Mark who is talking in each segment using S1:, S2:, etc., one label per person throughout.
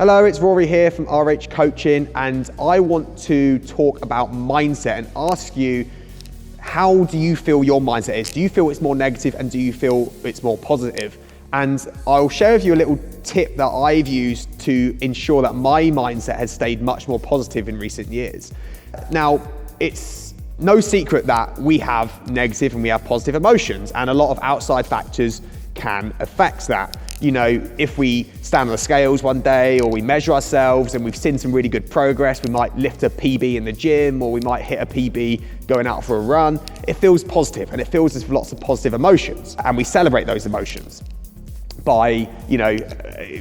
S1: Hello, it's Rory here from RH Coaching, and I want to talk about mindset and ask you, how do you feel your mindset is? Do you feel it's more negative, and do you feel it's more positive? And I'll share with you a little tip that I've used to ensure that my mindset has stayed much more positive in recent years. Now, it's no secret that we have negative and we have positive emotions, and a lot of outside factors can affect that. You know, if we stand on the scales one day or we measure ourselves and we've seen some really good progress, we might lift a PB in the gym or we might hit a PB going out for a run. It feels positive and it fills us with lots of positive emotions, and we celebrate those emotions by,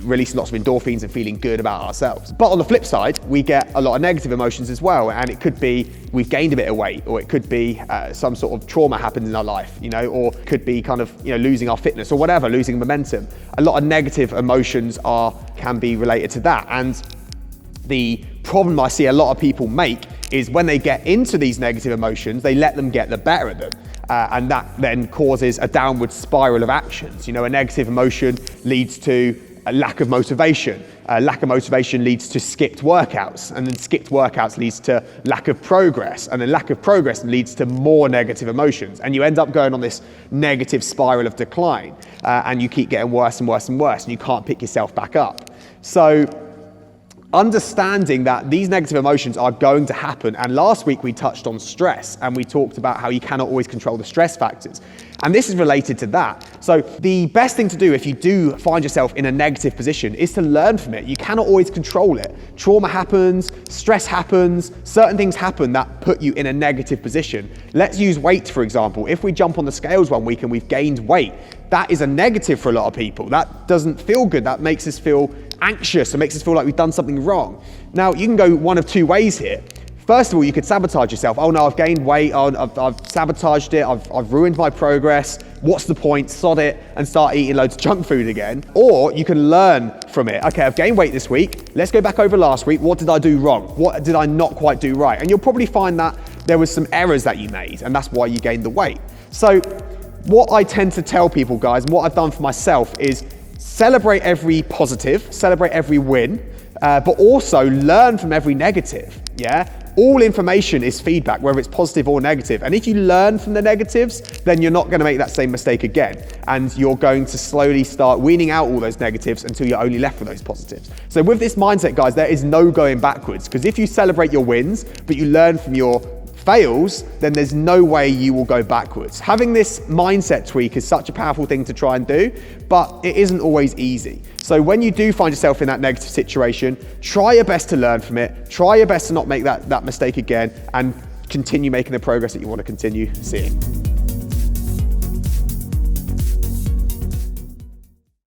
S1: releasing lots of endorphins and feeling good about ourselves. But on the flip side, we get a lot of negative emotions as well, and it could be we've gained a bit of weight, or it could be some sort of trauma happened in our life, or it could be kind of losing our fitness or whatever, losing momentum. A lot of negative emotions can be related to that, and the problem I see a lot of people make is when they get into these negative emotions, they let them get the better of them. And that then causes a downward spiral of actions. A negative emotion leads to a lack of motivation. Lack of motivation leads to skipped workouts, and then skipped workouts leads to lack of progress, and then lack of progress leads to more negative emotions. And you end up going on this negative spiral of decline, and you keep getting worse and worse and worse, and you can't pick yourself back up. So understanding that these negative emotions are going to happen. And last week we touched on stress, and we talked about how you cannot always control the stress factors. And this is related to that. So the best thing to do if you do find yourself in a negative position is to learn from it. You cannot always control it. Trauma happens, stress happens, certain things happen that put you in a negative position. Let's use weight, for example. If we jump on the scales one week and we've gained weight, that is a negative for a lot of people. That doesn't feel good. That makes us feel anxious. It makes us feel like we've done something wrong. Now, you can go one of two ways here. First of all, you could sabotage yourself. Oh no, I've gained weight, I've sabotaged it, I've ruined my progress. What's the point? Sod it, and start eating loads of junk food again. Or you can learn from it. Okay, I've gained weight this week. Let's go back over last week. What did I do wrong? What did I not quite do right? And you'll probably find that there was some errors that you made, and that's why you gained the weight. So what I tend to tell people, guys, and what I've done for myself is celebrate every positive, celebrate every win, but also learn from every negative, yeah? All information is feedback, whether it's positive or negative. And if you learn from the negatives, then you're not going to make that same mistake again. And you're going to slowly start weaning out all those negatives until you're only left with those positives. So with this mindset, guys, there is no going backwards, because if you celebrate your wins, but you learn from your fails, then there's no way you will go backwards. Having this mindset tweak is such a powerful thing to try and do, but it isn't always easy. So when you do find yourself in that negative situation, try your best to learn from it, try your best to not make that mistake again, and continue making the progress that you want to continue seeing.